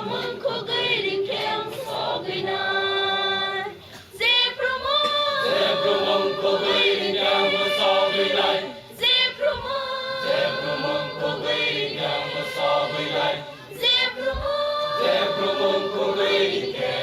mừng khô gây đình khem so gây nai dê pro mong khô gây đình khem so gây nai dê pro mong khô gây đình khem so gây nai dê pro mong khô gây đình khem